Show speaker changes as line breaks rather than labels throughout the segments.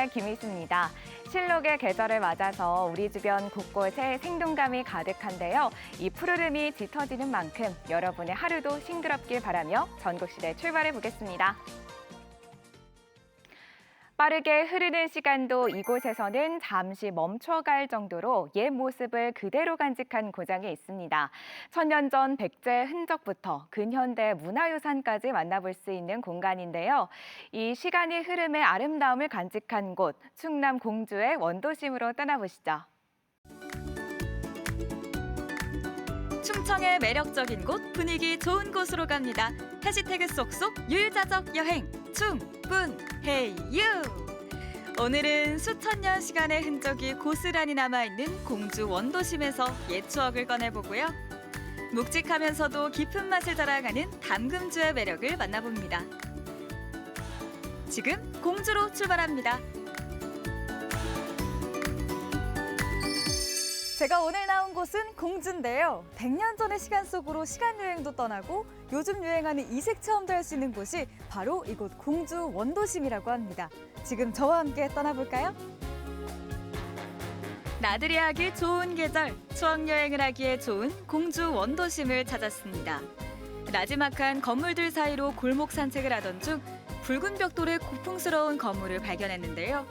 김희수입니다. 실록의 계절을 맞아서 우리 주변 곳곳에 생동감이 가득한데요. 이 푸르름이 짙어지는 만큼 여러분의 하루도 싱그럽길 바라며 전국시대 출발해 보겠습니다. 빠르게 흐르는 시간도 이곳에서는 잠시 멈춰갈 정도로 옛 모습을 그대로 간직한 고장이 있습니다. 천년 전 백제 흔적부터 근현대 문화유산까지 만나볼 수 있는 공간인데요. 이 시간의 흐름의 아름다움을 간직한 곳, 충남 공주의 원도심으로 떠나보시죠.
충청의 매력적인 곳, 분위기 좋은 곳으로 갑니다. 해시태그 쏙쏙 유유자적 여행 충분해유. 오늘은 수천 년 시간의 흔적이 고스란히 남아있는 공주 원도심에서 옛 추억을 꺼내보고요. 묵직하면서도 깊은 맛을 자랑하는 담금주의 매력을 만나봅니다. 지금 공주로 출발합니다. 제가 오늘 나온 곳은 공주인데요. 100년 전의 시간 속으로 시간 여행도 떠나고 요즘 유행하는 이색 체험도 할 수 있는 곳이 바로 이곳 공주 원도심이라고 합니다. 지금 저와 함께 떠나볼까요? 나들이 하기 좋은 계절, 추억 여행을 하기에 좋은 공주 원도심을 찾았습니다. 나지막한 건물들 사이로 골목 산책을 하던 중 붉은 벽돌의 고풍스러운 건물을 발견했는데요.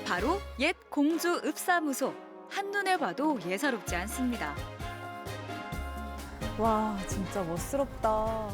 바로 옛 공주 읍사무소. 한눈에 봐도 예사롭지 않습니다. 와, 진짜 멋스럽다.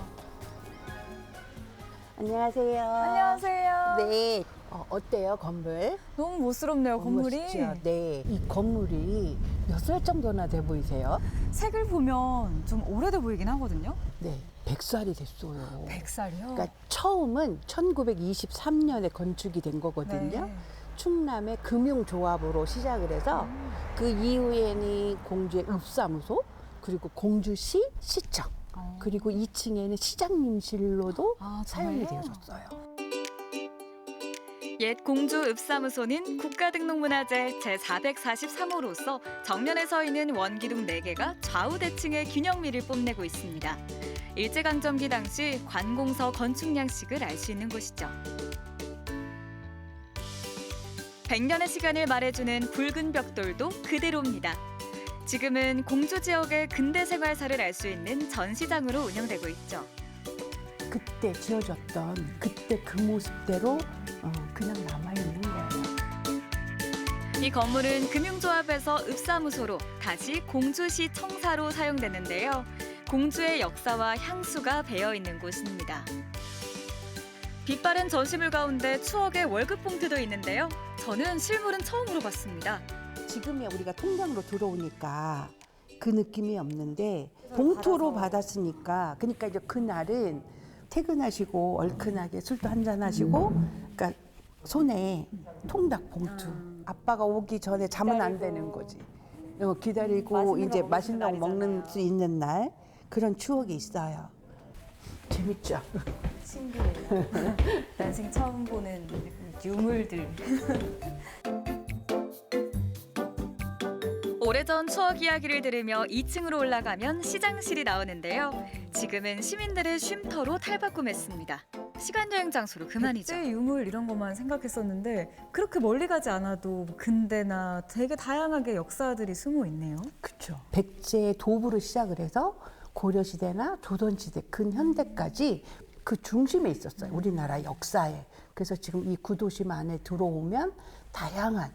안녕하세요.
안녕하세요.
네. 어때요, 건물?
너무 멋스럽네요, 건물이.
멋있죠? 네. 이 건물이 몇 살 정도나 돼 보이세요?
색을 보면 좀 오래돼 보이긴 하거든요.
네. 100살이 됐어요.
100살이요?
그러니까 처음은 1923년에 건축이 된 거거든요.
네.
충남의 금융조합으로 시작을 해서 그 이후에는 공주의 읍사무소, 그리고 공주시 시청, 그리고 2층에는 시장님실로도 사용이
정말요?
되어졌어요.
옛 공주 읍사무소는 국가등록문화재 제443호로서 정면에 서 있는 원기둥 4개가 좌우 대칭의 균형미를 뽐내고 있습니다. 일제강점기 당시 관공서 건축 양식을 알 수 있는 곳이죠. 100년의 시간을 말해주는 붉은 벽돌도 그대로입니다. 지금은 공주 지역의 근대 생활사를 알 수 있는 전시장으로 운영되고 있죠.
그때 지어졌던 그때 그 모습대로 그냥 남아있는 거예요.
이 건물은 금융조합에서 읍사무소로 다시 공주시 청사로 사용되는데요. 공주의 역사와 향수가 배어있는 곳입니다. 빛바랜 전시물 가운데 추억의 월급 봉투도 있는데요. 저는 실물은 처음으로 봤습니다.
지금이야 우리가 통장으로 들어오니까 그 느낌이 없는데 봉투로 받았으니까 그러니까 이제 그날은 퇴근하시고 얼큰하게 술도 한잔 하시고 그러니까 손에 통닭 봉투 아빠가 오기 전에 자면 안 되는 거지. 기다리고 이제 맛있는 거 먹는 수 있는 날 그런 추억이 있어요. 재밌죠?
신기해요. 난생 처음 보는 유물들. 오래전 추억 이야기를 들으며 2층으로 올라가면 시장실이 나오는데요. 지금은 시민들의 쉼터로 탈바꿈했습니다. 시간여행 장소로 그만이죠.
백제 유물 이런 것만 생각했었는데 그렇게 멀리 가지 않아도 근대나 되게 다양하게 역사들이 숨어 있네요.
그렇죠. 백제 도부로 시작을 해서 고려시대나 조선시대, 근현대까지 그 중심에 있었어요. 우리나라 역사에. 그래서 지금 이 구도심 안에 들어오면 다양한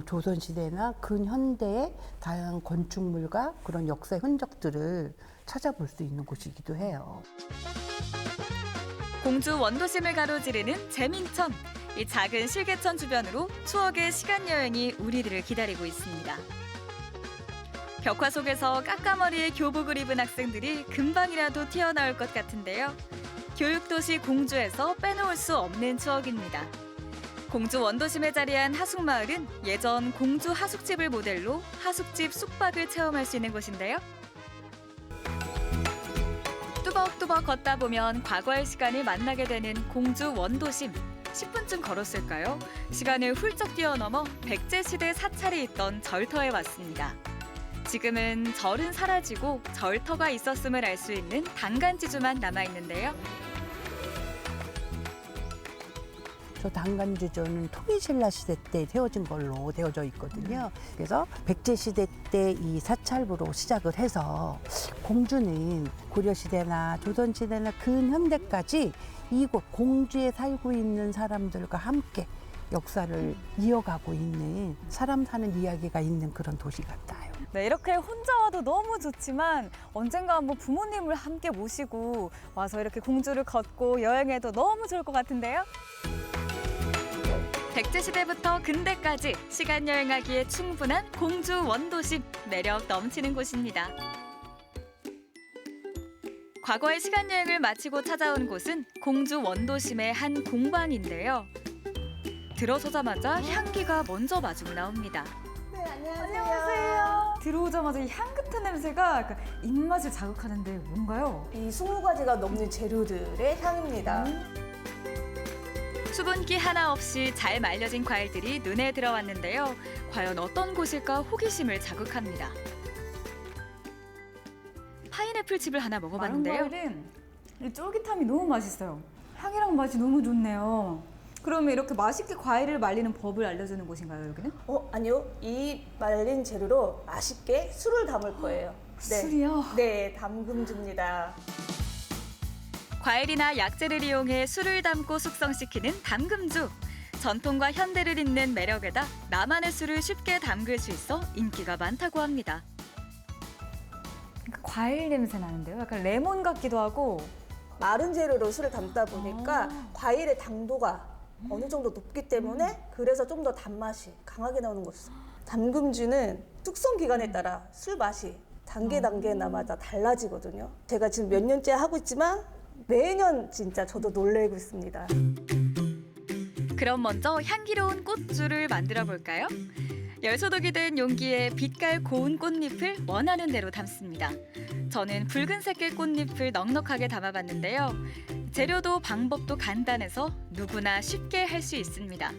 조선시대나 근현대의 다양한 건축물과 그런 역사의 흔적들을 찾아볼 수 있는 곳이기도 해요.
공주 원도심을 가로지르는 재민천. 이 작은 실개천 주변으로 추억의 시간여행이 우리들을 기다리고 있습니다. 벽화 속에서 까까머리에 교복을 입은 학생들이 금방이라도 튀어나올 것 같은데요. 교육도시 공주에서 빼놓을 수 없는 추억입니다. 공주 원도심에 자리한 하숙마을은 예전 공주 하숙집을 모델로 하숙집 숙박을 체험할 수 있는 곳인데요. 뚜벅뚜벅 걷다 보면 과거의 시간을 만나게 되는 공주 원도심. 10분쯤 걸었을까요? 시간을 훌쩍 뛰어넘어 백제시대 사찰이 있던 절터에 왔습니다. 지금은 절은 사라지고 절터가 있었음을 알 수 있는 단간지주만 남아있는데요.
저 당간주조는 통일신라 시대 때 세워진 걸로 되어져 있거든요. 그래서 백제 시대 때 이 사찰부로 시작을 해서 공주는 고려 시대나 조선 시대나 근현대까지 이곳 공주에 살고 있는 사람들과 함께 역사를 이어가고 있는 사람 사는 이야기가 있는 그런 도시 같아요.
네, 이렇게 혼자 와도 너무 좋지만 언젠가 한번 부모님을 함께 모시고 와서 이렇게 공주를 걷고 여행해도 너무 좋을 것 같은데요?
백제시대부터 근대까지 시간 여행하기에 충분한 공주 원도심, 매력 넘치는 곳입니다. 과거의 시간 여행을 마치고 찾아온 곳은 공주 원도심의 한 공방인데요. 들어서자마자 향기가 먼저 마주고 나옵니다.
안녕하세요. 들어오자마자 이 향긋한 냄새가 약간 입맛을 자극하는데 뭔가요?
이 20가지가 넘는 재료들의 향입니다.
수분기 하나 없이 잘 말려진 과일들이 눈에 들어왔는데요. 과연 어떤 곳일까 호기심을 자극합니다. 파인애플 칩을 하나 먹어봤는데요.
마른 과일은 이 쫄깃함이 너무 맛있어요. 향이랑 맛이 너무 좋네요. 그러면 이렇게 맛있게 과일을 말리는 법을 알려주는 곳인가요, 여기는?
아니요. 이 말린 재료로 맛있게 술을 담을 거예요.
술이요?
네, 담금주입니다.
과일이나 약재를 이용해 술을 담고 숙성시키는 담금주. 전통과 현대를 잇는 매력에다 나만의 술을 쉽게 담글 수 있어 인기가 많다고 합니다.
과일 냄새 나는데요? 약간 레몬 같기도 하고.
마른 재료로 술을 담다 보니까 과일의 당도가 어느 정도 높기 때문에 그래서 좀 더 단맛이 강하게 나오는 것이죠. 담금주는 숙성 기간에 따라 술 맛이 단계마다 달라지거든요. 제가 지금 몇 년째 하고 있지만 매년 진짜 저도 놀래고 있습니다.
그럼 먼저 향기로운 꽃주를 만들어 볼까요? 열소독이 된 용기에 빛깔 고운 꽃잎을 원하는 대로 담습니다. 저는 붉은색의 꽃잎을 넉넉하게 담아봤는데요. 재료도 방법도 간단해서 누구나 쉽게 할 수 있습니다.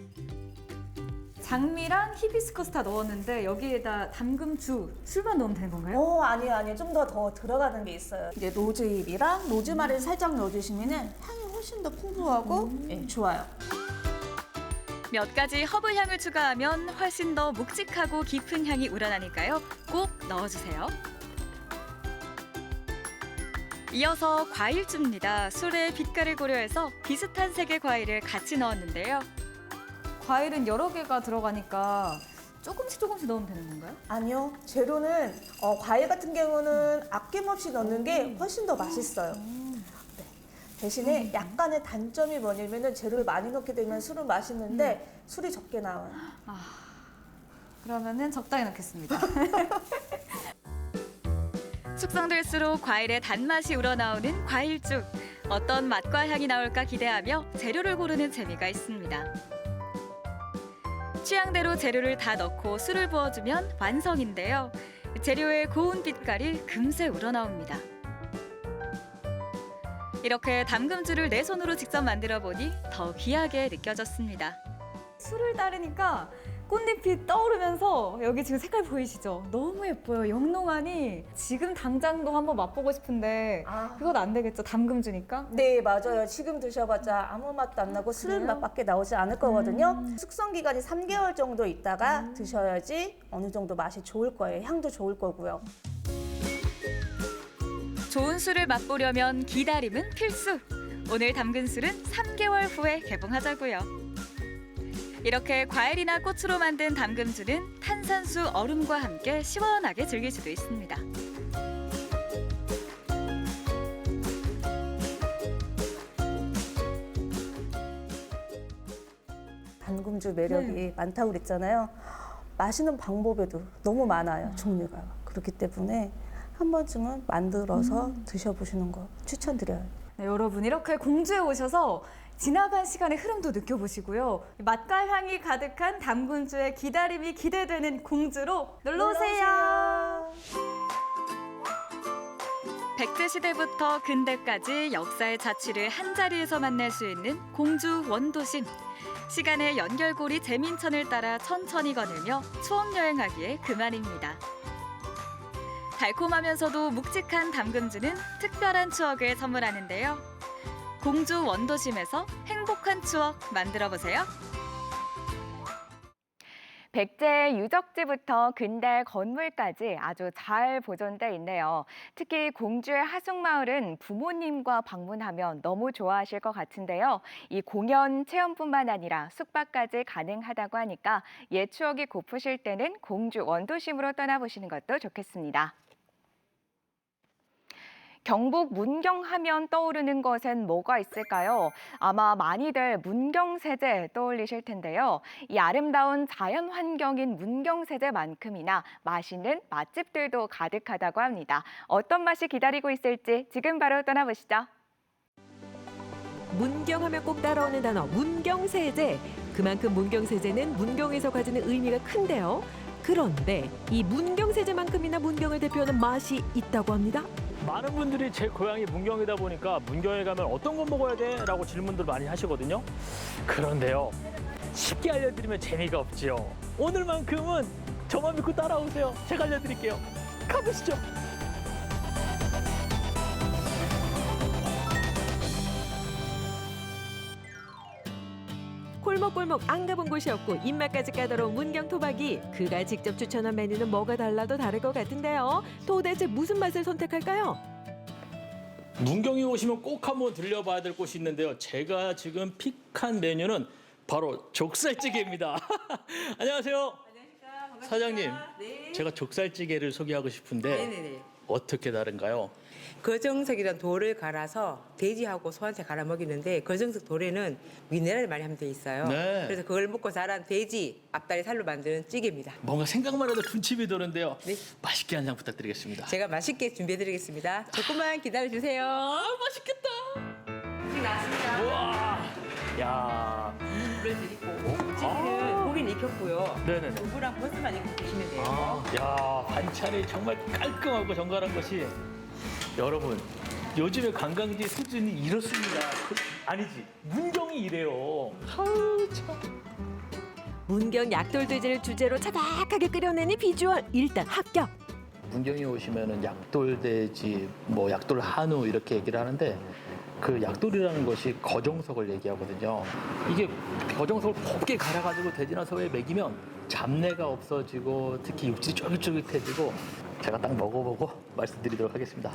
장미랑 히비스커스 다 넣었는데 여기에다 담금주, 술만 넣으면 되는 건가요?
아니요. 좀 더 들어가는 게 있어요. 이제 로즈잎이랑 로즈마리를 살짝 넣어주시면 향이 훨씬 더 풍부하고 좋아요.
몇 가지 허브 향을 추가하면 훨씬 더 묵직하고 깊은 향이 우러나니까요. 꼭 넣어주세요. 이어서 과일주입니다. 술의 빛깔을 고려해서 비슷한 색의 과일을 같이 넣었는데요.
과일은 여러 개가 들어가니까 조금씩 넣으면 되는 건가요?
아니요. 재료는 과일 같은 경우는 아낌없이 넣는 게 훨씬 더 맛있어요. 네. 대신에 약간의 단점이 뭐냐면은 재료를 많이 넣게 되면 술은 맛있는데 술이 적게 나와요.
그러면은 적당히 넣겠습니다.
숙성될수록 과일의 단맛이 우러나오는 과일주. 어떤 맛과 향이 나올까 기대하며 재료를 고르는 재미가 있습니다. 취향대로 재료를 다 넣고 술을 부어주면 완성인데요. 재료의 고운 빛깔이 금세 우러나옵니다. 이렇게 담금주를 내 손으로 직접 만들어 보니 더 귀하게 느껴졌습니다.
술을 따르니까 꽃잎이 떠오르면서 여기 지금 색깔 보이시죠? 너무 예뻐요. 영롱하니 지금 당장도 한번 맛보고 싶은데 그건 안 되겠죠? 담금주니까?
네, 맞아요. 지금 드셔봤자 아무 맛도 안 나고 술 맛밖에 나오지 않을 거거든요. 숙성 기간이 3개월 정도 있다가 드셔야지 어느 정도 맛이 좋을 거예요. 향도 좋을 거고요.
좋은 술을 맛보려면 기다림은 필수. 오늘 담근 술은 3개월 후에 개봉하자고요. 이렇게 과일이나 꽃으로 만든 담금주는 탄산수 얼음과 함께 시원하게 즐길 수도 있습니다.
담금주 매력이 많다고 그랬잖아요. 마시는 방법에도 너무 많아요. 종류가. 그렇기 때문에 한 번쯤은 만들어서 드셔보시는 거 추천드려요.
네, 여러분 이렇게 공주에 오셔서 지나간 시간의 흐름도 느껴보시고요. 맛과 향이 가득한 담금주의 기다림이 기대되는 공주로 놀러오세요.
백제시대부터 근대까지 역사의 자취를 한자리에서 만날 수 있는 공주 원도심. 시간의 연결고리 제민천을 따라 천천히 거닐며 추억여행하기에 그만입니다. 달콤하면서도 묵직한 담금주는 특별한 추억을 선물하는데요. 공주 원도심에서 행복 행복한 추억 만들어 보세요.
백제 유적지부터 근대 건물까지 아주 잘 보존돼 있네요. 특히 공주의 하숙마을은 부모님과 방문하면 너무 좋아하실 것 같은데요. 이 공연 체험뿐만 아니라 숙박까지 가능하다고 하니까 옛 추억이 고프실 때는 공주 원도심으로 떠나보시는 것도 좋겠습니다. 경북 문경하면 떠오르는 것엔 뭐가 있을까요? 아마 많이들 문경세제 떠올리실 텐데요. 이 아름다운 자연 환경인 문경세제만큼이나 맛있는 맛집들도 가득하다고 합니다. 어떤 맛이 기다리고 있을지 지금 바로 떠나보시죠.
문경하면 꼭 따라오는 단어 문경세제. 그만큼 문경세제는 문경에서 가지는 의미가 큰데요. 그런데 이 문경세제만큼이나 문경을 대표하는 맛이 있다고 합니다.
많은 분들이 제 고향이 문경이다 보니까 문경에 가면 어떤 거 먹어야 돼? 라고 질문들 많이 하시거든요. 그런데요, 쉽게 알려드리면 재미가 없지요. 오늘만큼은 저만 믿고 따라오세요. 제가 알려드릴게요. 가보시죠.
골목골목 안 가본 곳이 없고 입맛까지 까다로운 문경 토박이. 그가 직접 추천한 메뉴는 뭐가 달라도 다를 것 같은데요. 도대체 무슨 맛을 선택할까요?
문경에 오시면 꼭 한번 들려봐야 될 곳이 있는데요. 제가 지금 픽한 메뉴는 바로 족살찌개입니다. 안녕하세요.
안녕하십니까.
사장님,
네.
제가 족살찌개를 소개하고 싶은데
네네네.
어떻게 다른가요?
거정석이란 돌을 갈아서 돼지하고 소한테 갈아 먹이는데 거정석 돌에는 미네랄이 많이 함유되어 있어요.
네.
그래서 그걸 먹고 자란 돼지 앞다리 살로 만드는 찌개입니다.
뭔가 생각만 해도 군침이 도는데요.
네.
맛있게 한 잔 부탁드리겠습니다.
제가 맛있게 준비해드리겠습니다. 조금만 기다려주세요.
맛있겠다.
지금 나왔습니다.
우와, 야,
물을 드리고 찌개는 고기는 익혔고요.
네네네.
두부랑 버섯만 익혀 드시면 돼요.
야, 반찬이 정말 깔끔하고 정갈한 것이 여러분, 요즘에 관광지 수준이 이렇습니다. 아니지, 문경이 이래요. 아우 참.
문경 약돌돼지를 주제로 차박하게 끓여내니 비주얼 일단 합격.
문경에 오시면은 약돌돼지, 뭐 약돌 한우 이렇게 얘기를 하는데 그 약돌이라는 것이 거정석을 얘기하거든요. 이게 거정석을 곱게 갈아가지고 돼지나 소에 먹이면 잡내가 없어지고 특히 육질이 쫄깃쫄깃해지고 제가 딱 먹어보고 말씀드리도록 하겠습니다.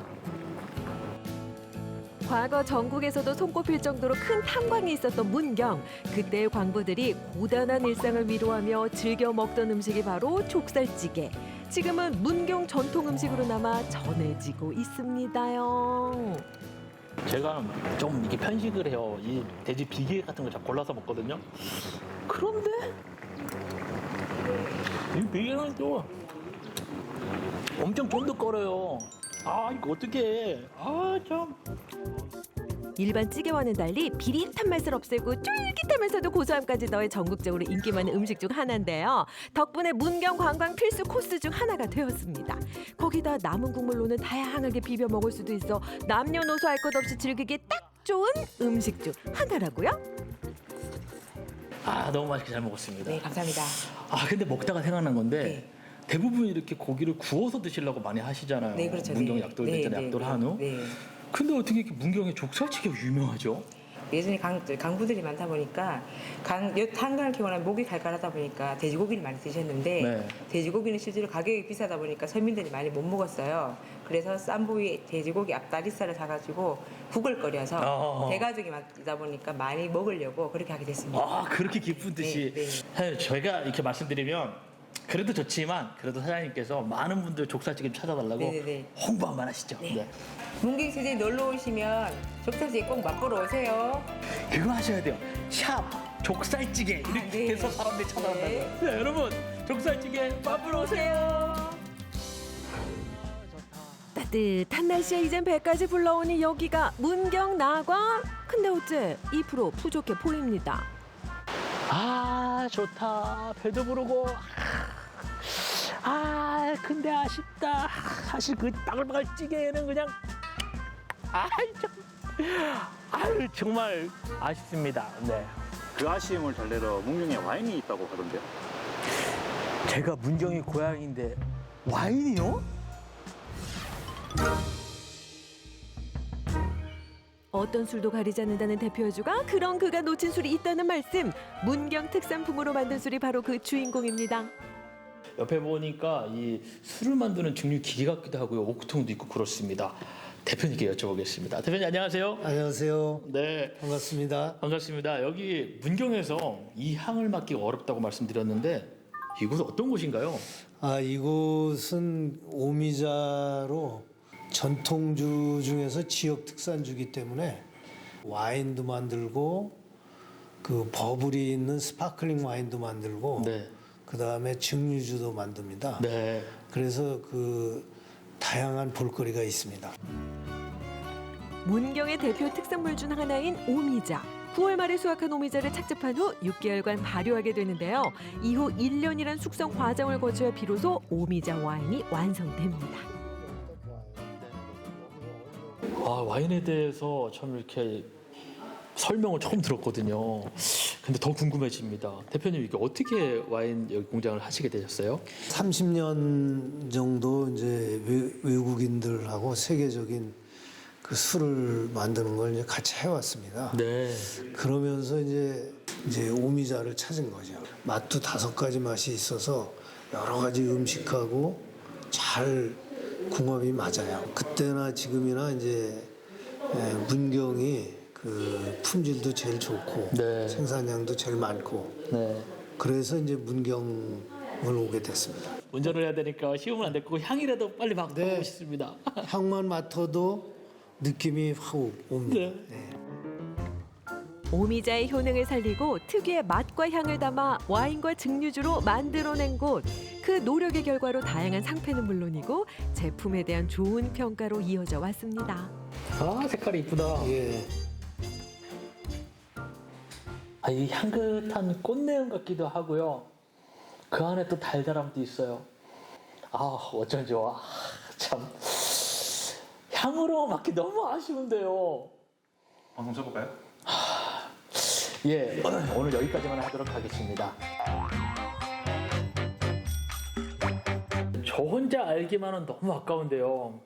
과거 전국에서도 손꼽힐 정도로 큰 탄광이 있었던 문경. 그때의 광부들이 고단한 일상을 위로하며 즐겨 먹던 음식이 바로 족살찌개. 지금은 문경 전통 음식으로 남아 전해지고 있습니다요.
제가 좀 이게 편식을 해요. 이 돼지 비계 같은 걸 잘 골라서 먹거든요. 그런데 이 비계는 또 엄청 쫀득거려요. 아, 이거 어떡해. 아, 참.
일반 찌개와는 달리 비릿한 맛을 없애고 쫄깃하면서도 고소함까지 더해 전국적으로 인기 많은 음식 중 하나인데요. 덕분에 문경 관광 필수 코스 중 하나가 되었습니다. 거기다 남은 국물로는 다양하게 비벼 먹을 수도 있어 남녀노소 할 것 없이 즐기기 딱 좋은 음식 중 하나라고요.
아, 너무 맛있게 잘 먹었습니다.
네, 감사합니다.
아, 근데 먹다가 생각난 건데
네.
대부분 이렇게 고기를 구워서 드시려고 많이 하시잖아요.
네, 그렇죠.
문경
네.
약돌
네,
돼지나
네,
약돌
네,
한우.
네.
근데 어떻게 이렇게 문경에 족살찌개가 유명하죠?
예전에 강부들이 많다 보니까 한강을 캐거나 목이 갈갈하다 보니까 돼지고기를 많이 드셨는데
네.
돼지고기는 실제로 가격이 비싸다 보니까 서민들이 많이 못 먹었어요. 그래서 싼 부위 돼지고기 앞다리살을 사가지고 국을 끓여서 대가족이 많다 보니까 많이 먹으려고 그렇게 하게 됐습니다.
아, 그렇게 기쁜 뜻이.
네,
사실 저희가 이렇게 말씀드리면 그래도 좋지만 그래도 사장님께서 많은 분들 족살찌개 찾아달라고
네, 네, 네.
홍보 한번 하시죠. 네.
문경시장에 놀러 오시면 족살찌개 꼭 맛보러 오세요.
그거 하셔야 돼요. 샵 족살찌개 이렇게
네.
해서 사람들이 찾아온다고요.
네.
네, 여러분 족살찌개 맛보러 오세요.
따뜻한 날씨에 이젠 배까지 불러오니 여기가 문경 나광. 근데 어째 2% 부족해 보입니다.
아, 좋다. 배도 부르고. 아, 근데 아쉽다. 사실 그 바글바글 찌개는 그냥 아유, 정말 아쉽습니다. 네.
그 아쉬움을 달래러 문경에 와인이 있다고 하던데요.
제가 문경이 고향인데 와인이요?
어떤 술도 가리지 않는다는 대표 여주가 그런 그가 놓친 술이 있다는 말씀. 문경 특산품으로 만든 술이 바로 그 주인공입니다.
옆에 보니까 이 술을 만드는 증류 기계 같기도 하고요. 옥통도 있고 그렇습니다. 대표님께 여쭤보겠습니다. 대표님 안녕하세요.
안녕하세요.
네,
반갑습니다.
반갑습니다. 여기 문경에서 이 향을 맡기가 어렵다고 말씀드렸는데 이곳은 어떤 곳인가요?
이곳은 오미자로 전통주 중에서 지역 특산주기 때문에 와인도 만들고 그 버블이 있는 스파클링 와인도 만들고
네.
그다음에 증류주도 만듭니다.
네.
그래서 그 다양한 볼거리가 있습니다.
문경의 대표 특산물 중 하나인 오미자. 9월 말에 수확한 오미자를 착즙한 후 6개월간 발효하게 되는데요. 이후 1년이란 숙성 과정을 거쳐야 비로소 오미자 와인이 완성됩니다.
와인에 대해서 참 이렇게 설명을 처음 들었거든요. 근데 더 궁금해집니다. 대표님 이게 어떻게 와인 여기 공장을 하시게 되셨어요?
30년 정도 이제 외국인들하고 세계적인 그 술을 만드는 걸 이제 같이 해왔습니다.
네.
그러면서 이제 오미자를 찾은 거죠. 맛도 5가지 맛이 있어서 여러 가지 음식하고 잘 궁합이 맞아요. 그때나 지금이나 이제 문경이 그 품질도 제일 좋고
네.
생산량도 제일 많고
네.
그래서 이제 문경을 오게 됐습니다.
운전을 해야 되니까 시험은 안 됐고 향이라도 빨리 맡고
네.
싶습니다.
향만 맡아도 느낌이 확 옵니다.
네.
네.
오미자의 효능을 살리고 특유의 맛과 향을 담아 와인과 증류주로 만들어낸 곳. 그 노력의 결과로 다양한 상패는 물론이고 제품에 대한 좋은 평가로 이어져 왔습니다.
색깔이 이쁘다.
예.
이 향긋한 꽃내음 같기도 하고요. 그 안에 또 달달함도 있어요. 어쩜 좋아. 참 향으로 맡기 너무 아쉬운데요.
방송 쳐볼까요?
예, 오늘 여기까지만 하도록 하겠습니다. 저 혼자 알기만은 너무 아까운데요.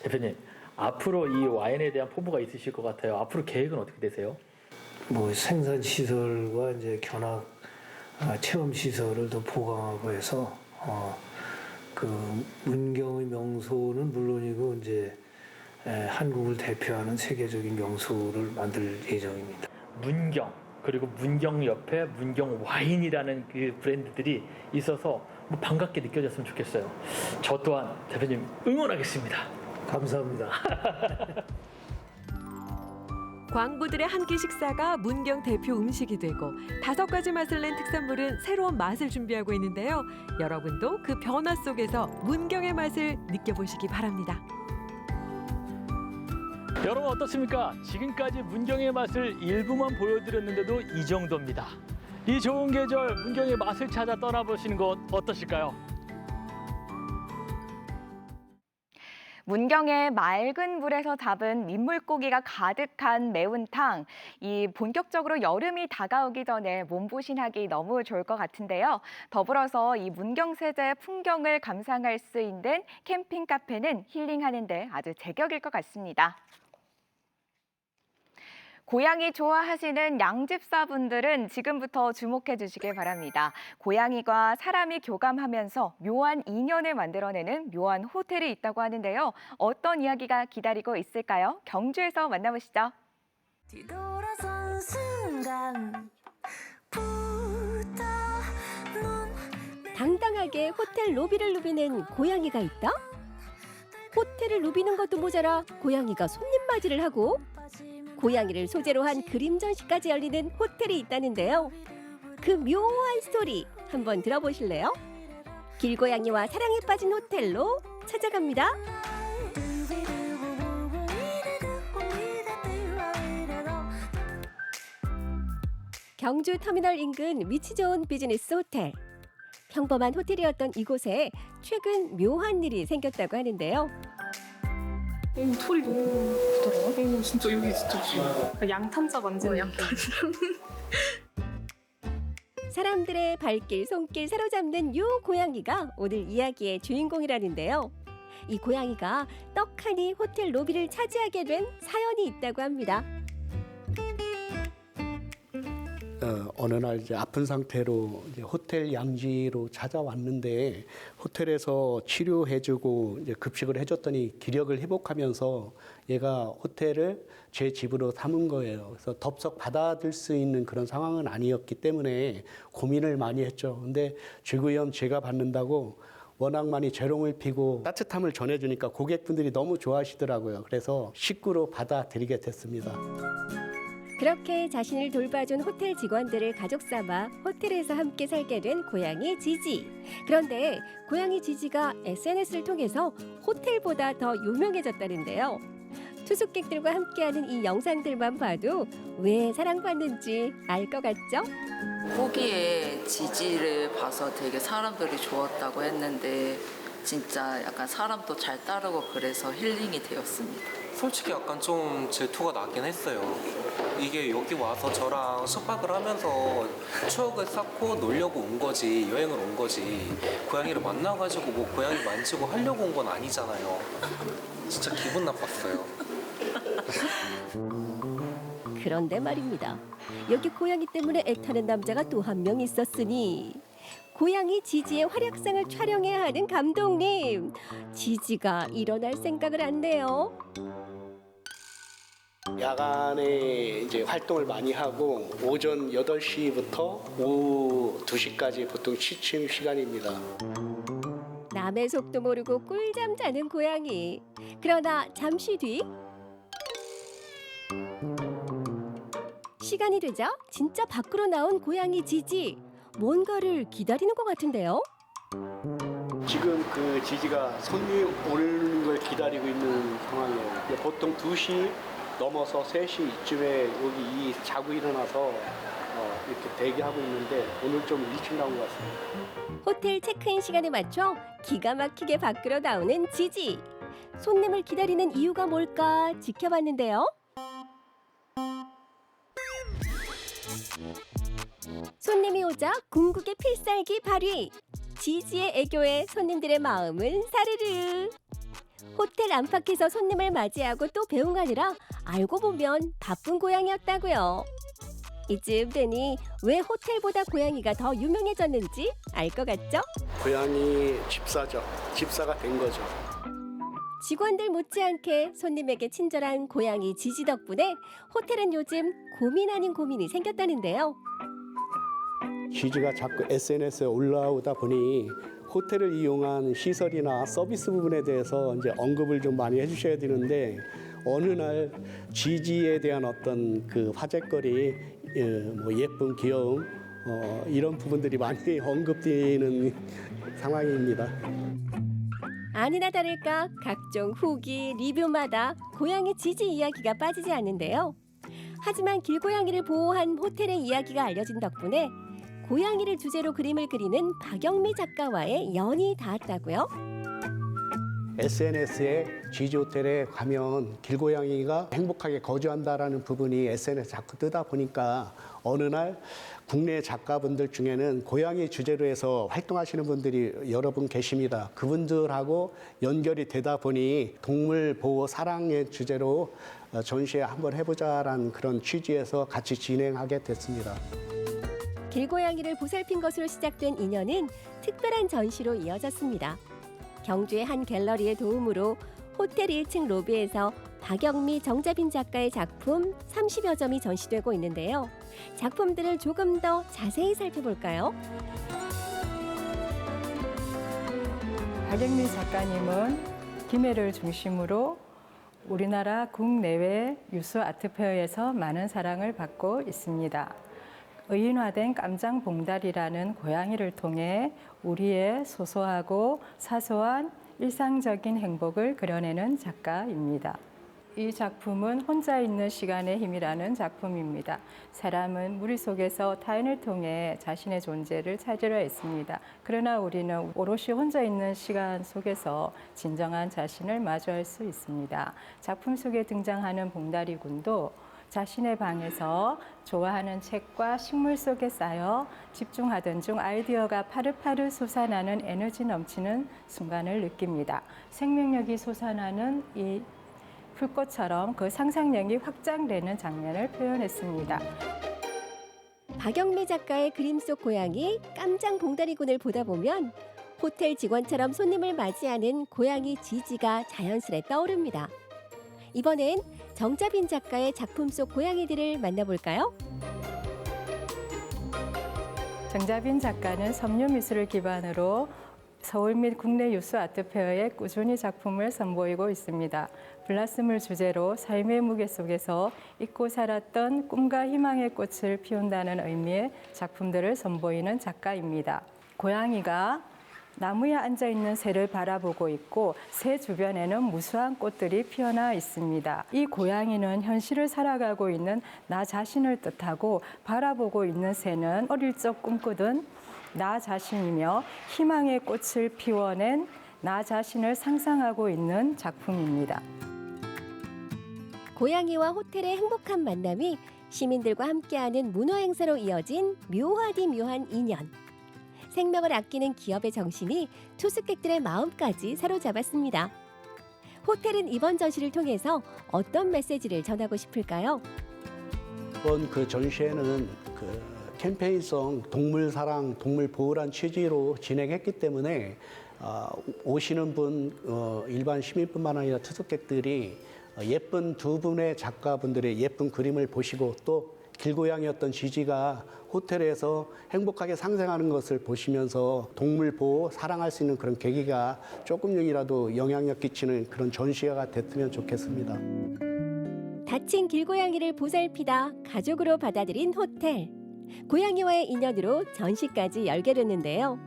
대표님, 앞으로 이 와인에 대한 포부가 있으실 것 같아요. 앞으로 계획은 어떻게 되세요?
뭐 생산 시설과 이제 견학 체험 시설을 더 보강하고 해서 그 문경의 명소는 물론이고 이제 한국을 대표하는 세계적인 명소를 만들 예정입니다.
문경 그리고 문경 옆에 문경 와인이라는 그 브랜드들이 있어서 뭐 반갑게 느껴졌으면 좋겠어요. 저 또한 대표님 응원하겠습니다.
감사합니다.
광부들의 한 끼 식사가 문경 대표 음식이 되고 5가지 맛을 낸 특산물은 새로운 맛을 준비하고 있는데요. 여러분도 그 변화 속에서 문경의 맛을 느껴보시기 바랍니다.
여러분 어떻습니까? 지금까지 문경의 맛을 일부만 보여드렸는데도 이 정도입니다. 이 좋은 계절 문경의 맛을 찾아 떠나보시는 것 어떠실까요?
문경의 맑은 물에서 잡은 민물고기가 가득한 매운탕. 이 본격적으로 여름이 다가오기 전에 몸보신하기 너무 좋을 것 같은데요. 더불어서 이 문경세제 풍경을 감상할 수 있는 캠핑 카페는 힐링하는 데 아주 제격일 것 같습니다. 고양이 좋아하시는 양집사분들은 지금부터 주목해 주시길 바랍니다. 고양이가 사람이 교감하면서 묘한 인연을 만들어내는 묘한 호텔이 있다고 하는데요. 어떤 이야기가 기다리고 있을까요? 경주에서 만나보시죠.
뒤돌아선 순간 당당하게 호텔 로비를 누비는 고양이가 있다? 호텔을 누비는 것도 모자라 고양이가 손님 맞이를 하고 고양이를 소재로 한 그림 전시까지 열리는 호텔이 있다는데요. 그 묘한 스토리 한번 들어보실래요? 길고양이와 사랑에 빠진 호텔로 찾아갑니다. 경주 터미널 인근 위치 좋은 비즈니스 호텔. 평범한 호텔이었던 이곳에 최근 묘한 일이 생겼다고 하는데요.
털이 너무 부드러워. 진짜 여기 진짜 양탄자 만지는 양탄자.
사람들의 발길, 손길 사로잡는 요 고양이가 오늘 이야기의 주인공이라는데요. 이 고양이가 떡하니 호텔 로비를 차지하게 된 사연이 있다고 합니다.
어느 날 이제 아픈 상태로 이제 호텔 양지로 찾아왔는데 호텔에서 치료해주고 이제 급식을 해줬더니 기력을 회복하면서 얘가 호텔을 제 집으로 삼은 거예요. 그래서 덥석 받아들 수 있는 그런 상황은 아니었기 때문에 고민을 많이 했죠. 근데 주구연 제가 받는다고 워낙 많이 재롱을 피고 따뜻함을 전해주니까 고객분들이 너무 좋아하시더라고요. 그래서 식구로 받아들이게 됐습니다.
그렇게 자신을 돌봐준 호텔 직원들을 가족 삼아 호텔에서 함께 살게 된 고양이 지지. 그런데 고양이 지지가 SNS를 통해서 호텔보다 더 유명해졌다는데요. 투숙객들과 함께하는 이 영상들만 봐도 왜 사랑받는지 알 것 같죠?
후기에 지지를 봐서 되게 사람들이 좋았다고 했는데 진짜 약간 사람도 잘 따르고 그래서 힐링이 되었습니다.
솔직히 약간 좀 질투가 나긴 했어요. 이게 여기 와서 저랑 숙박을 하면서 추억을 쌓고 놀려고 온 거지, 여행을 온 거지, 고양이를 만나가지고 뭐 고양이 만지고 하려고 온 건 아니잖아요. 진짜 기분 나빴어요.
그런데 말입니다. 여기 고양이 때문에 애타는 남자가 또 한 명 있었으니 고양이 지지의 활약상을 촬영해야 하는 감독님. 지지가 일어날 생각을 안 내요.
야간에 이제 활동을 많이 하고 오전 8시부터 오후 2시까지 보통 취침 시간입니다.
남의 속도 모르고 꿀잠 자는 고양이. 그러나 잠시 뒤 시간이 되자 진짜 밖으로 나온 고양이 지지. 뭔가를 기다리는 것 같은데요.
지금 그 지지가 손님 오는 걸 기다리고 있는 상황이에요. 보통 2시 넘어서 3시 이쯤에 여기 이 자고 일어나서 이렇게 대기하고 있는데 오늘 좀 일찍 나온 것 같습니다.
호텔 체크인 시간에 맞춰 기가 막히게 밖으로 나오는 지지. 손님을 기다리는 이유가 뭘까 지켜봤는데요. 손님이 오자 궁극의 필살기 발휘. 지지의 애교에 손님들의 마음은 사르르. 호텔 안팎에서 손님을 맞이하고 또 배웅하느라 알고 보면 바쁜 고양이였다고요. 이쯤 되니 왜 호텔보다 고양이가 더 유명해졌는지 알 것 같죠?
고양이 집사죠. 집사가 된 거죠.
직원들 못지않게 손님에게 친절한 고양이 지지 덕분에 호텔은 요즘 고민 아닌 고민이 생겼다는데요.
지지가 자꾸 SNS에 올라오다 보니 호텔을 이용한 시설이나 서비스 부분에 대해서 이제 언급을 좀 많이 해주셔야 되는데 어느 날 지지에 대한 어떤 그 화제거리, 뭐 예쁨, 귀여움 이런 부분들이 많이 언급되는 상황입니다.
아니나 다를까 각종 후기, 리뷰마다 고양이 지지 이야기가 빠지지 않는데요. 하지만 길고양이를 보호한 호텔의 이야기가 알려진 덕분에 고양이를 주제로 그림을 그리는 박영미 작가와의 연이 닿았다고요?
SNS에 지지 호텔에 가면 길고양이가 행복하게 거주한다라는 부분이 SNS에 자꾸 뜨다 보니까 어느 날 국내 작가분들 중에는 고양이 주제로 해서 활동하시는 분들이 여러 분 계십니다. 그분들하고 연결이 되다 보니 동물 보호 사랑의 주제로 전시회 한번 해보자라는 그런 취지에서 같이 진행하게 됐습니다.
길고양이를 보살핀 것으로 시작된 인연은 특별한 전시로 이어졌습니다. 경주의 한 갤러리의 도움으로 호텔 1층 로비에서 박영미, 정자빈 작가의 작품 30여 점이 전시되고 있는데요. 작품들을 조금 더 자세히 살펴볼까요?
박영미 작가님은 김해를 중심으로 우리나라 국내외 유수 아트페어에서 많은 사랑을 받고 있습니다. 의인화된 깜장봉달이라는 고양이를 통해 우리의 소소하고 사소한 일상적인 행복을 그려내는 작가입니다. 이 작품은 혼자 있는 시간의 힘이라는 작품입니다. 사람은 무리 속에서 타인을 통해 자신의 존재를 찾으려 했습니다. 그러나 우리는 오롯이 혼자 있는 시간 속에서 진정한 자신을 마주할 수 있습니다. 작품 속에 등장하는 봉다리 군도 자신의 방에서 좋아하는 책과 식물 속에 쌓여 집중하던 중 아이디어가 파르파르 솟아나는 에너지 넘치는 순간을 느낍니다. 생명력이 솟아나는 이 불꽃처럼 그 상상력이 확장되는 장면을 표현했습니다.
박영미 작가의 그림 속 고양이 깜장 봉다리군을 보다 보면 호텔 직원처럼 손님을 맞이하는 고양이 지지가 자연스레 떠오릅니다. 이번엔 정자빈 작가의 작품 속 고양이들을 만나볼까요?
정자빈 작가는 섬유미술을 기반으로 서울 및 국내 유수 아트페어에 꾸준히 작품을 선보이고 있습니다. 블라썸을 주제로 삶의 무게 속에서 잊고 살았던 꿈과 희망의 꽃을 피운다는 의미의 작품들을 선보이는 작가입니다. 고양이가 나무에 앉아있는 새를 바라보고 있고 새 주변에는 무수한 꽃들이 피어나 있습니다. 이 고양이는 현실을 살아가고 있는 나 자신을 뜻하고 바라보고 있는 새는 어릴 적 꿈꾸던 나 자신이며 희망의 꽃을 피워낸 나 자신을 상상하고 있는 작품입니다.
고양이와 호텔의 행복한 만남이 시민들과 함께하는 문화 행사로 이어진 묘하디 묘한 인연. 생명을 아끼는 기업의 정신이 투숙객들의 마음까지 사로잡았습니다. 호텔은 이번 전시를 통해서 어떤 메시지를 전하고 싶을까요?
이번 그 전시회는 캠페인성 동물 사랑, 동물 보호란 취지로 진행했기 때문에 오시는 분 일반 시민뿐만 아니라 투숙객들이 예쁜 두 분의 작가분들의 예쁜 그림을 보시고 또 길고양이였던 지지가 호텔에서 행복하게 상생하는 것을 보시면서 동물 보호, 사랑할 수 있는 그런 계기가 조금이라도 영향력 끼치는 그런 전시회가 됐으면 좋겠습니다.
다친 길고양이를 보살피다 가족으로 받아들인 호텔. 고양이와의 인연으로 전시까지 열게 됐는데요.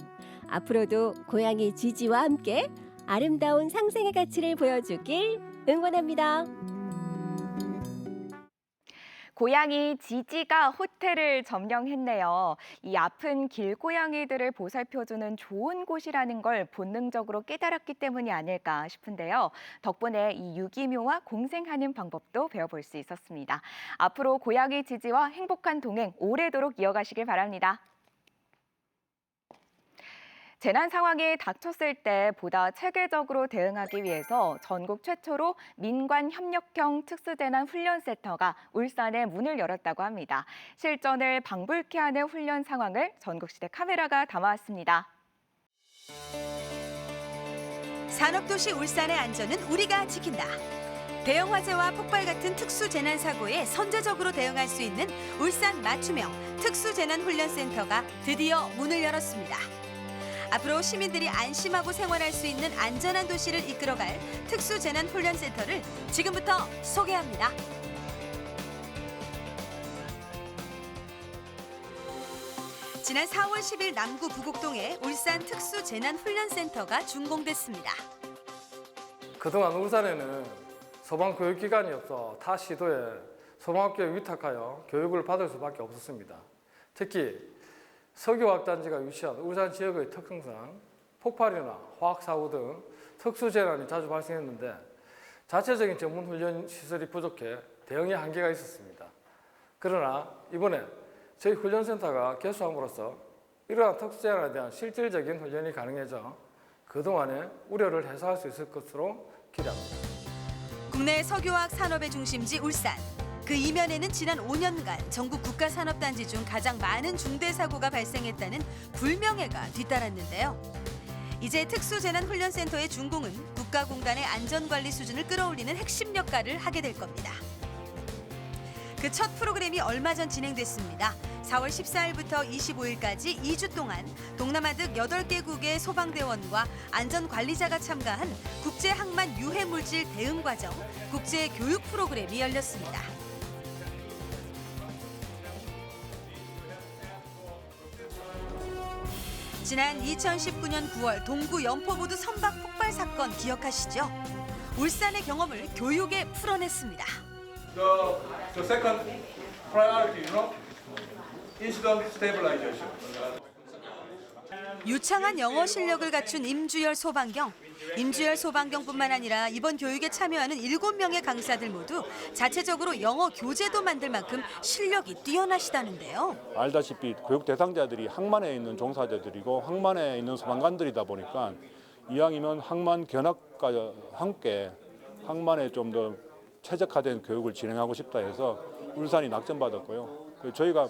앞으로도 고양이 지지와 함께 아름다운 상생의 가치를 보여주길 응원합니다.
고양이 지지가 호텔을 점령했네요. 이 아픈 길고양이들을 보살펴주는 좋은 곳이라는 걸 본능적으로 깨달았기 때문이 아닐까 싶은데요. 덕분에 이 유기묘와 공생하는 방법도 배워볼 수 있었습니다. 앞으로 고양이 지지와 행복한 동행 오래도록 이어가시길 바랍니다. 재난 상황이 닥쳤을 때 보다 체계적으로 대응하기 위해서 전국 최초로 민관협력형 특수재난훈련센터가 울산에 문을 열었다고 합니다. 실전을 방불케 하는 훈련 상황을 전국시대 카메라가 담아왔습니다.
산업도시 울산의 안전은 우리가 지킨다. 대형 화재와 폭발 같은 특수재난 사고에 선제적으로 대응할 수 있는 울산 맞춤형 특수재난훈련센터가 드디어 문을 열었습니다. 앞으로 시민들이 안심하고 생활할 수 있는 안전한 도시를 이끌어갈 특수재난훈련센터를 지금부터 소개합니다. 지난 4월 10일 남구 부곡동에 울산 특수재난훈련센터가 준공됐습니다.
그동안 울산에는 소방교육기관이 없어 타 시도에 소방학교에 위탁하여 교육을 받을 수밖에 없었습니다. 특히 석유화학단지가 위치한 울산 지역의 특성상 폭발이나 화학사고 등 특수재난이 자주 발생했는데 자체적인 전문훈련 시설이 부족해 대응에 한계가 있었습니다. 그러나 이번에 저희 훈련센터가 개소함으로써 이러한 특수재난에 대한 실질적인 훈련이 가능해져 그동안의 우려를 해소할 수 있을 것으로 기대합니다.
국내 석유화학 산업의 중심지 울산. 그 이면에는 지난 5년간 전국 국가산업단지 중 가장 많은 중대사고가 발생했다는 불명예가 뒤따랐는데요. 이제 특수재난훈련센터의 준공은 국가공단의 안전관리 수준을 끌어올리는 핵심 역할을 하게 될 겁니다. 그 첫 프로그램이 얼마 전 진행됐습니다. 4월 14일부터 25일까지 2주 동안 동남아 등 8개국의 소방대원과 안전관리자가 참가한 국제항만 유해물질 대응과정 국제교육 프로그램이 열렸습니다. 지난 2019년 9월 동구 연포보드 선박 폭발 사건 기억하시죠? 울산의 경험을 교육에 풀어냈습니다.
The second priority, incident stabilization.
유창한 영어 실력을 갖춘 임주열 소방경. 임주열 소방경뿐만 아니라 이번 교육에 참여하는 7명의 강사들 모두 자체적으로 영어 교재도 만들 만큼 실력이 뛰어나시다는데요.
알다시피 교육 대상자들이 항만에 있는 종사자들이고 항만에 있는 소방관들이다 보니까 이왕이면 항만 견학과 함께 항만에 좀 더 최적화된 교육을 진행하고 싶다 해서 울산이 낙점받았고요. 저희가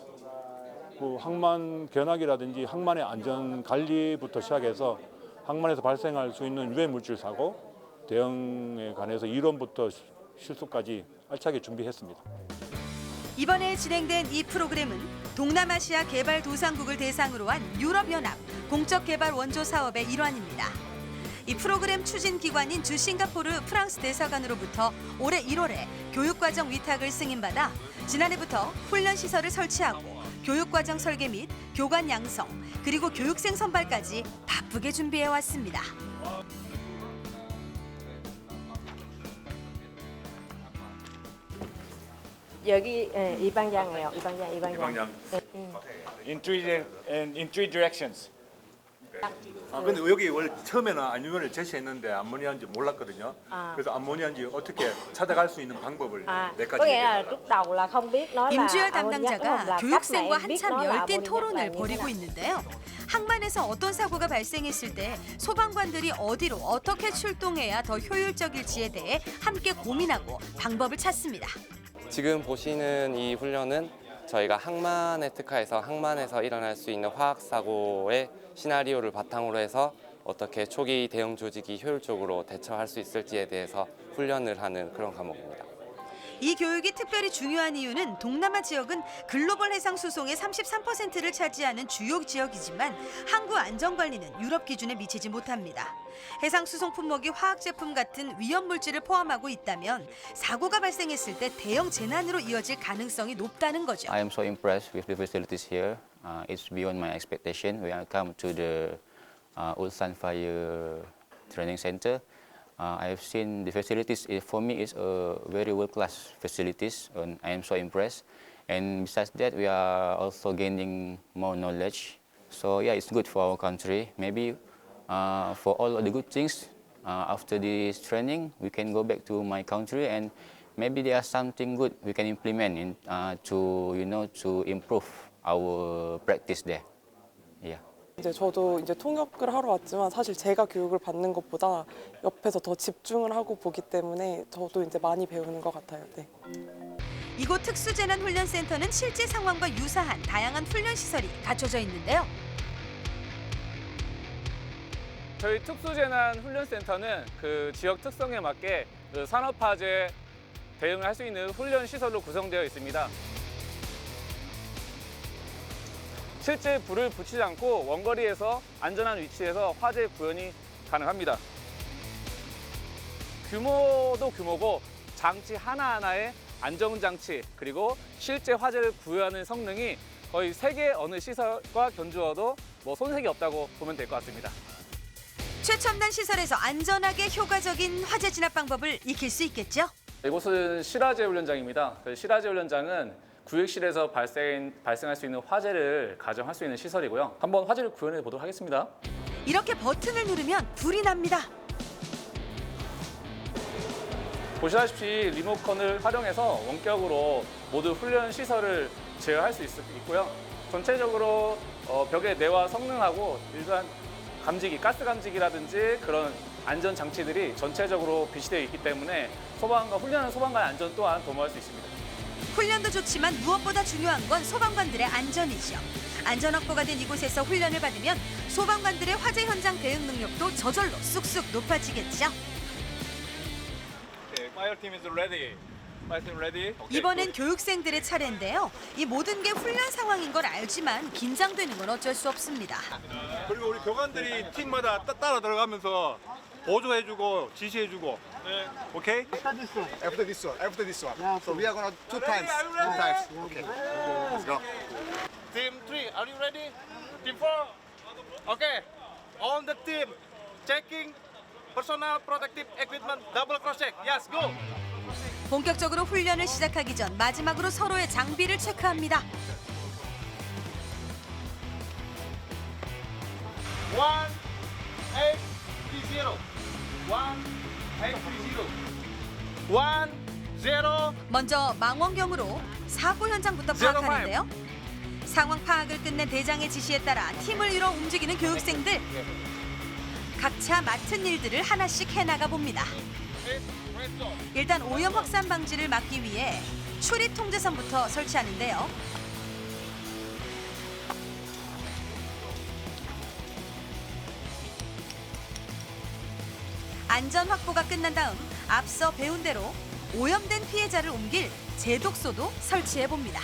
그 항만 견학이라든지 항만의 안전 관리부터 시작해서 항만에서 발생할 수 있는 유해 물질 사고 대응에 관해서 이론부터 실습까지 알차게 준비했습니다.
이번에 진행된 이 프로그램은 동남아시아 개발도상국을 대상으로 한 유럽연합 공적개발 원조 사업의 일환입니다. 이 프로그램 추진 기관인 주 싱가포르 프랑스 대사관으로부터 올해 1월에 교육과정 위탁을 승인받아 지난해부터 훈련시설을 설치하고 교육과정 설계 및 교관 양성, 그리고 교육생 선발까지 바쁘게 준비해왔습니다.
여기 이 방향이에요. 이 방향.
In three directions. 근데 여기 원래 처음에는 암모니아를 제시했는데 암모니아인지 몰랐거든요. 그래서 암모니아인지 어떻게 찾아갈 수 있는 방법을 몇 가지
임주열 담당자가 교육생과 한참 열띤 토론을 벌이고 있는데요. 항만에서 어떤 사고가 발생했을 때 소방관들이 어디로 어떻게 출동해야 더 효율적일지에 대해 함께 고민하고 방법을 찾습니다.
지금 보시는 이 훈련은 저희가 항만에 특화해서 항만에서 일어날 수 있는 화학사고의 시나리오를 바탕으로 해서 어떻게 초기 대응 조직이 효율적으로 대처할 수 있을지에 대해서 훈련을 하는 그런 과목입니다.
이 교육이 특별히 중요한 이유는 동남아 지역은 글로벌 해상 수송의 33%를 차지하는 주요 지역이지만 항구 안전 관리는 유럽 기준에 미치지 못합니다. 해상 수송 품목이 화학 제품 같은 위험 물질을 포함하고 있다면 사고가 발생했을 때 대형 재난으로 이어질 가능성이 높다는 거죠.
I am so impressed with the facilities here. It's beyond my expectation. When I come to the Ulsan Fire Training Center, I have seen the facilities. For me, it's a very world-class facilities, and I am so impressed. And besides that, we are also gaining more knowledge. So yeah, it's good for our country. Maybe for all of the good things, after this training, we can go back to my country, and maybe there are something good we can implement in, to improve our practice there. Yeah.
이제 저도 이제 통역을 하러 왔지만 사실 제가 교육을 받는 것보다 옆에서 더 집중을 하고 보기 때문에 저도 이제 많이 배우는 것 같아요. 네.
이곳 특수재난훈련센터는 실제 상황과 유사한 다양한 훈련 시설이 갖춰져 있는데요.
저희 특수재난훈련센터는 그 지역 특성에 맞게 그 산업화재 대응을 할 수 있는 훈련 시설로 구성되어 있습니다. 실제 불을 붙이지 않고 원거리에서 안전한 위치에서 화재 구현이 가능합니다. 규모도 규모고 장치 하나하나의 안정장치 그리고 실제 화재를 구현하는 성능이 거의 세계 어느 시설과 견주어도 손색이 없다고 보면 될 것 같습니다.
최첨단 시설에서 안전하게 효과적인 화재 진압 방법을 익힐 수 있겠죠?
이곳은 실화재 훈련장입니다. 실화재 훈련장은 구역실에서 발생할 수 있는 화재를 가정할 수 있는 시설이고요. 한번 화재를 구현해 보도록 하겠습니다.
이렇게 버튼을 누르면 불이 납니다.
보시다시피 리모컨을 활용해서 원격으로 모두 훈련 시설을 제어할 수 있고요. 전체적으로 벽의 내와 성능하고 일반 감지기, 가스 감지기라든지 그런 안전 장치들이 전체적으로 비치되어 있기 때문에 훈련하는 소방관의 안전 또한 도모할 수 있습니다.
훈련도 좋지만 무엇보다 중요한 건 소방관들의 안전이죠. 안전 확보가 된 이곳에서 훈련을 받으면 소방관들의 화재 현장 대응 능력도 저절로 쑥쑥 높아지겠죠.
Fire team is ready. Fire team ready.
이번엔 교육생들의 차례인데요. 이 모든 게 훈련 상황인 걸 알지만 긴장되는 건 어쩔 수 없습니다.
그리고 우리 교관들이 팀마다 따라 들어가면서 보조해주고 지시해주고. 네. Okay?
After this one. So we are gonna two times. Okay. Let's go.
Team 3, are you ready? Team 4. Okay. On the team, checking personal protective equipment, double cross check. Yes, go.
본격적으로 훈련을 시작하기 전 마지막으로 서로의 장비를 체크합니다.
1-8-0.
먼저 망원경으로 사고 현장부터 파악하는데요. 상황 파악을 끝낸 대장의 지시에 따라 팀을 이뤄 움직이는 교육생들. 각자 맡은 일들을 하나씩 해나가 봅니다. 일단 오염 확산 방지를 막기 위해 출입 통제선부터 설치하는데요. 안전 확보가 끝난 다음 앞서 배운 대로 오염된 피해자를 옮길 제독소도 설치해 봅니다.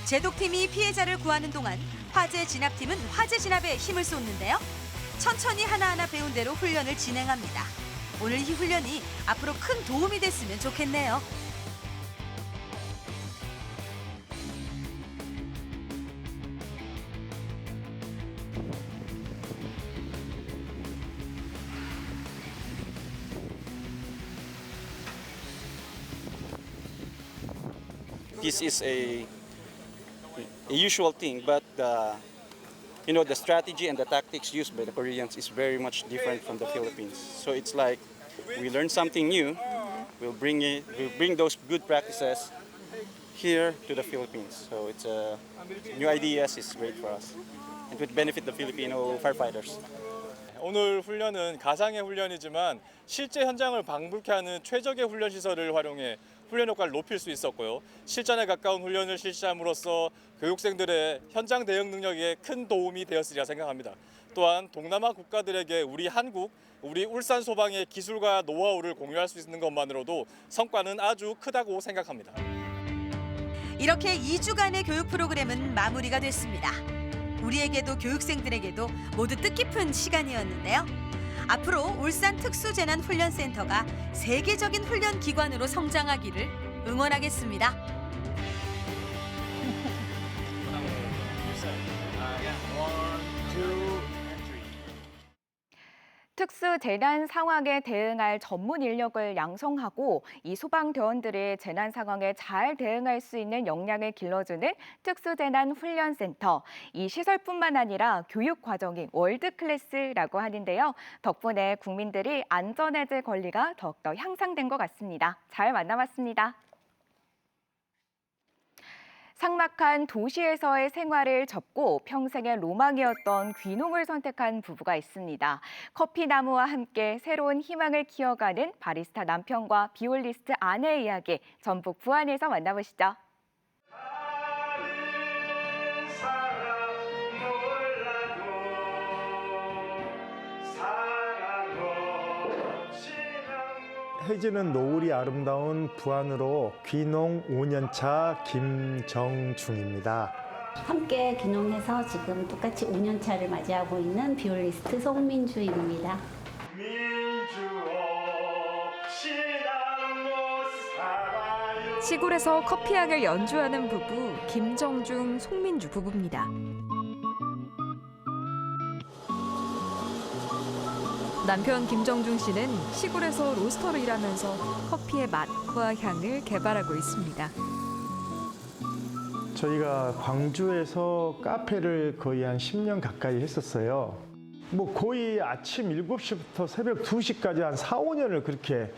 제독팀이 피해자를 구하는 동안 화재 진압팀은 화재 진압에 힘을 쏟는데요. 천천히 하나하나 배운 대로 훈련을 진행합니다. 오늘 이 훈련이 앞으로 큰 도움이 됐으면 좋겠네요.
This is a usual thing, but the strategy and the tactics used by the Koreans is very much different from the Philippines. So it's like we learn something new, we'll bring those good practices here to the Philippines. So it's new ideas is great for us, and would benefit the Filipino firefighters.
오늘 훈련은 가상의 훈련이지만 실제 현장을 방불케 하는 최적의 훈련 시설을 활용해 훈련 효과를 높일 수 있었고요. 실전에 가까운 훈련을 실시함으로써 교육생들의 현장 대응 능력에 큰 도움이 되었으리라 생각합니다. 또한 동남아 국가들에게 우리 한국, 우리 울산 소방의 기술과 노하우를 공유할 수 있는 것만으로도 성과는 아주 크다고 생각합니다.
이렇게 2주간의 교육 프로그램은 마무리가 됐습니다. 우리에게도 교육생들에게도 모두 뜻깊은 시간이었는데요. 앞으로 울산 특수재난훈련센터가 세계적인 훈련 기관으로 성장하기를 응원하겠습니다.
특수 재난 상황에 대응할 전문 인력을 양성하고 이 소방대원들이 재난 상황에 잘 대응할 수 있는 역량을 길러주는 특수재난훈련센터. 이 시설뿐만 아니라 교육 과정이 월드클래스라고 하는데요. 덕분에 국민들이 안전해질 권리가 더욱더 향상된 것 같습니다. 잘 만나봤습니다. 삭막한 도시에서의 생활을 접고 평생의 로망이었던 귀농을 선택한 부부가 있습니다. 커피나무와 함께 새로운 희망을 키워가는 바리스타 남편과 비올리스트 아내의 이야기, 전북 부안에서 만나보시죠.
해지는 노을이 아름다운 부안으로 귀농 5년차 김정중입니다.
함께 귀농해서 지금 똑같이 5년차를 맞이하고 있는 비올리스트 송민주입니다.
시골에서 커피향을 연주하는 부부 김정중, 송민주 부부입니다. 남편 김정중 씨는 시골에서 로스터로 일하면서 커피의 맛과 향을 개발하고 있습니다.
저희가 광주에서 카페를 거의 한 10년 가까이 했었어요. 뭐 거의 아침 7시부터 새벽 2시까지 한 4, 5년을 그렇게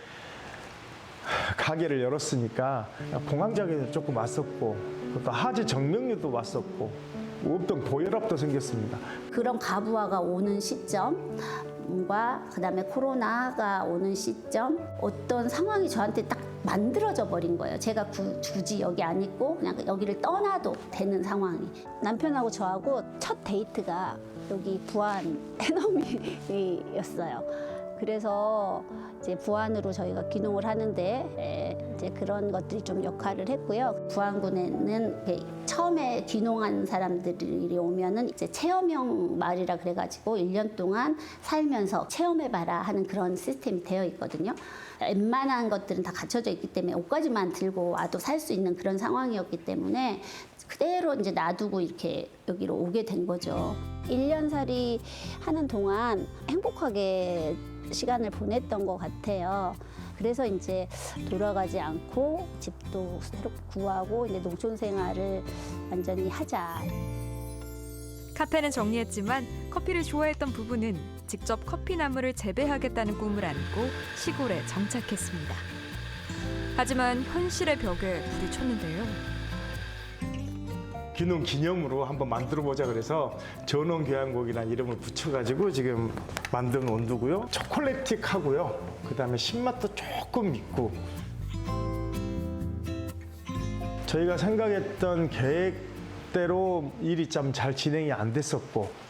가게를 열었으니까 공황장애도 조금 왔었고 또 하지 정명류도 왔었고 없던 고혈압도 생겼습니다.
그런 가부화가 오는 시점과 그다음에 코로나가 오는 시점, 어떤 상황이 저한테 딱 만들어져 버린 거예요. 제가 굳이 여기 안 있고 그냥 여기를 떠나도 되는 상황이. 남편하고 저하고 첫 데이트가 여기 부안 해넘이였어요. 그래서 이제 부안으로 저희가 귀농을 하는데 이제 그런 것들이 좀 역할을 했고요. 부안군에는 처음에 귀농한 사람들이 오면은 이제 체험형 마을이라 그래가지고 1년 동안 살면서 체험해봐라 하는 그런 시스템이 되어 있거든요. 웬만한 것들은 다 갖춰져 있기 때문에 옷까지만 들고 와도 살 수 있는 그런 상황이었기 때문에 그대로 이제 놔두고 이렇게 여기로 오게 된 거죠. 1년살이 하는 동안 행복하게 시간을 보냈던 것 같아요. 그래서 이제 돌아가지 않고 집도 새로 구하고 이제 농촌 생활을 완전히 하자.
카페는 정리했지만 커피를 좋아했던 부부는 직접 커피 나무를 재배하겠다는 꿈을 안고 시골에 정착했습니다. 하지만 현실의 벽에 부딪혔는데요.
귀농 기념으로 한번 만들어 보자 그래서 전원교향곡이라는 이름을 붙여가지고 지금 만든 원두고요. 초콜릿틱하고요. 그다음에 신맛도 조금 있고. 저희가 생각했던 계획대로 일이 좀 잘 진행이 안 됐었고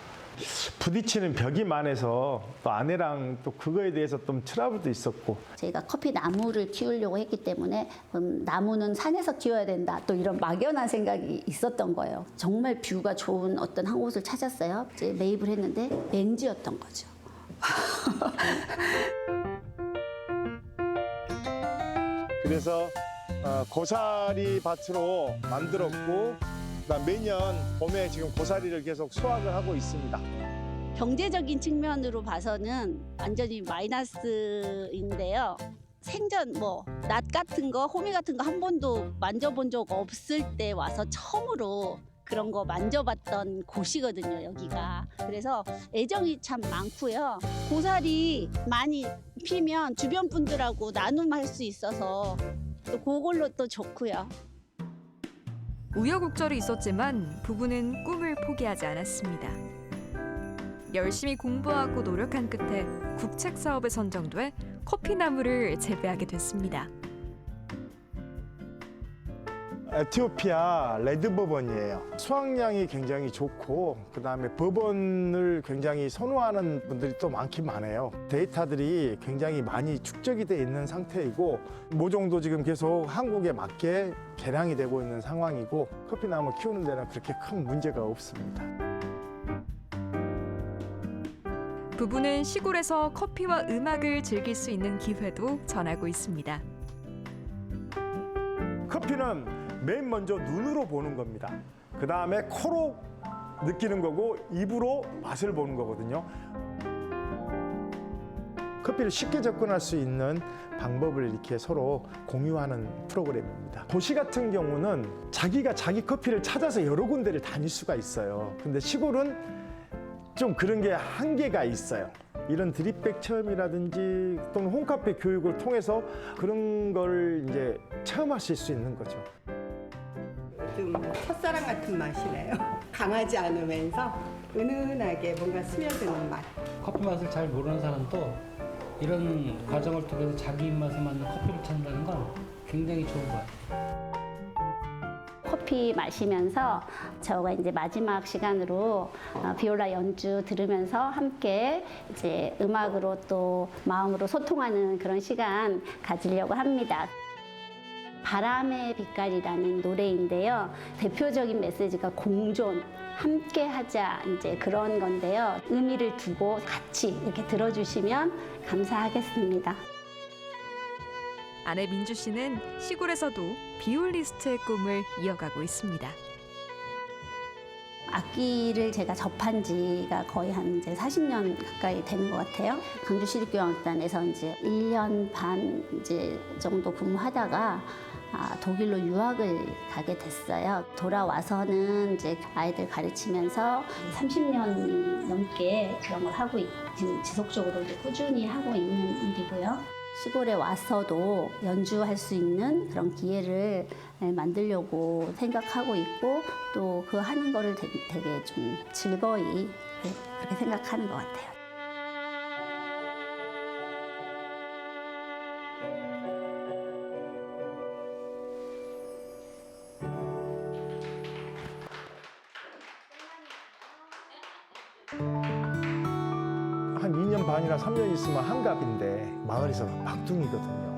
부딪히는 벽이 많아서 또 아내랑 또 그거에 대해서 좀 트러블도 있었고.
저희가 커피 나무를 키우려고 했기 때문에 나무는 산에서 키워야 된다. 또 이런 막연한 생각이 있었던 거예요. 정말 뷰가 좋은 어떤 한 곳을 찾았어요. 이제 매입을 했는데 맹지였던 거죠.
그래서 고사리 밭으로 만들었고 매년 봄에 지금 고사리를 계속 수확을 하고 있습니다.
경제적인 측면으로 봐서는 완전히 마이너스인데요. 생전 낫 같은 거, 호미 같은 거 한 번도 만져본 적 없을 때 와서 처음으로 그런 거 만져봤던 곳이거든요, 여기가. 그래서 애정이 참 많고요. 고사리 많이 피면 주변 분들하고 나눔할 수 있어서 또 그걸로 또 좋고요.
우여곡절이 있었지만 부부는 꿈을 포기하지 않았습니다. 열심히 공부하고 노력한 끝에 국책 사업에 선정돼 커피 나무를 재배하게 됐습니다.
에티오피아 레드 버번이에요. 수확량이 굉장히 좋고 그다음에 버번을 굉장히 선호하는 분들이 또 많긴 많아요. 데이터들이 굉장히 많이 축적이 돼 있는 상태이고 모종도 지금 계속 한국에 맞게 개량이 되고 있는 상황이고 커피나무 키우는 데는 그렇게 큰 문제가 없습니다.
부부는 시골에서 커피와 음악을 즐길 수 있는 기회도 전하고 있습니다.
커피는 맨 먼저 눈으로 보는 겁니다. 그 다음에 코로 느끼는 거고 입으로 맛을 보는 거거든요. 커피를 쉽게 접근할 수 있는 방법을 이렇게 서로 공유하는 프로그램입니다. 도시 같은 경우는 자기가 자기 커피를 찾아서 여러 군데를 다닐 수가 있어요. 근데 시골은 좀 그런 게 한계가 있어요. 이런 드립백 체험이라든지 또는 홈카페 교육을 통해서 그런 걸 이제 체험하실 수 있는 거죠.
좀 첫사랑 같은 맛이네요. 강하지 않으면서 은은하게 뭔가 스며드는 맛.
커피 맛을 잘 모르는 사람도 이런 과정을 통해서 자기 입맛에 맞는 커피를 찾는다는 건 굉장히 좋은 것 같아요.
커피 마시면서 저가 이제 마지막 시간으로 비올라 연주 들으면서 함께 이제 음악으로 또 마음으로 소통하는 그런 시간 가지려고 합니다. 바람의 빛깔이라는 노래인데요. 대표적인 메시지가 공존, 함께 하자 이제 그런 건데요. 의미를 두고 같이 이렇게 들어주시면 감사하겠습니다.
아내 민주 씨는 시골에서도 비올리스트의 꿈을 이어가고 있습니다.
악기를 제가 접한 지가 거의 한 이제 40년 가까이 되는 것 같아요. 강주시립교향악단에서 이제 1년 반 이제 정도 근무하다가 독일로 유학을 가게 됐어요. 돌아와서는 이제 아이들 가르치면서 30년이 넘게 그런 걸 하고 지금 지속적으로 이제 꾸준히 하고 있는 일이고요. 시골에 와서도 연주할 수 있는 그런 기회를 만들려고 생각하고 있고 또 그 하는 거를 되게 좀 즐거이 그렇게 생각하는 것 같아요.
한 2년 반이나 3년 있으면 한갑인데 마을에서 막둥이거든요.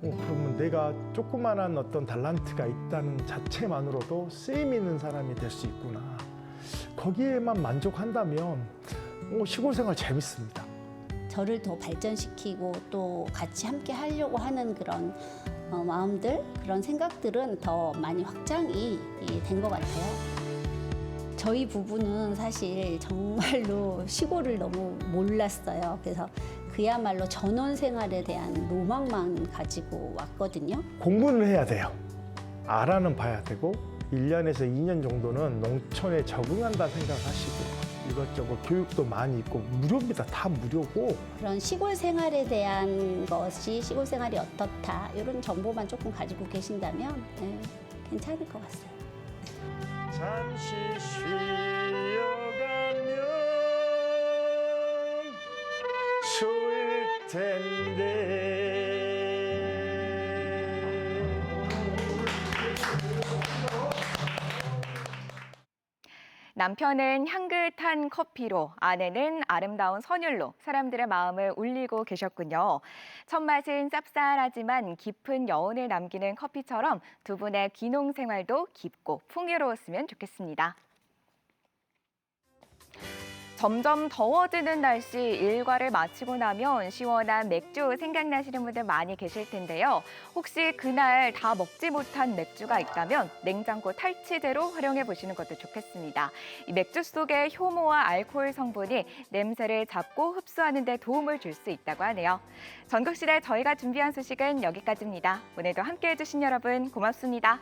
그러면 내가 조그만한 어떤 달란트가 있다는 자체만으로도 쓰임 있는 사람이 될 수 있구나. 거기에만 만족한다면 시골 생활 재밌습니다.
저를 더 발전시키고 또 같이 함께 하려고 하는 그런 마음들, 그런 생각들은 더 많이 확장이 된 것 같아요. 저희 부부는 사실 정말로 시골을 너무 몰랐어요. 그래서 그야말로 전원 생활에 대한 로망만 가지고 왔거든요.
공부는 해야 돼요. 알아는 봐야 되고 1년에서 2년 정도는 농촌에 적응한다 생각하시고 이것저것 교육도 많이 있고 무료입니다. 다 무료고.
그런 시골 생활에 대한 것이 시골 생활이 어떻다 이런 정보만 조금 가지고 계신다면 괜찮을 것 같아요.
잠시 쉬어가면 좋을 텐데.
남편은 향긋한 커피로, 아내는 아름다운 선율로 사람들의 마음을 울리고 계셨군요. 첫 맛은 쌉쌀하지만 깊은 여운을 남기는 커피처럼 두 분의 귀농 생활도 깊고 풍요로웠으면 좋겠습니다. 점점 더워지는 날씨, 일과를 마치고 나면 시원한 맥주 생각나시는 분들 많이 계실 텐데요. 혹시 그날 다 먹지 못한 맥주가 있다면 냉장고 탈취제로 활용해 보시는 것도 좋겠습니다. 이 맥주 속의 효모와 알코올 성분이 냄새를 잡고 흡수하는 데 도움을 줄 수 있다고 하네요. 전국시대 저희가 준비한 소식은 여기까지입니다. 오늘도 함께해 주신 여러분 고맙습니다.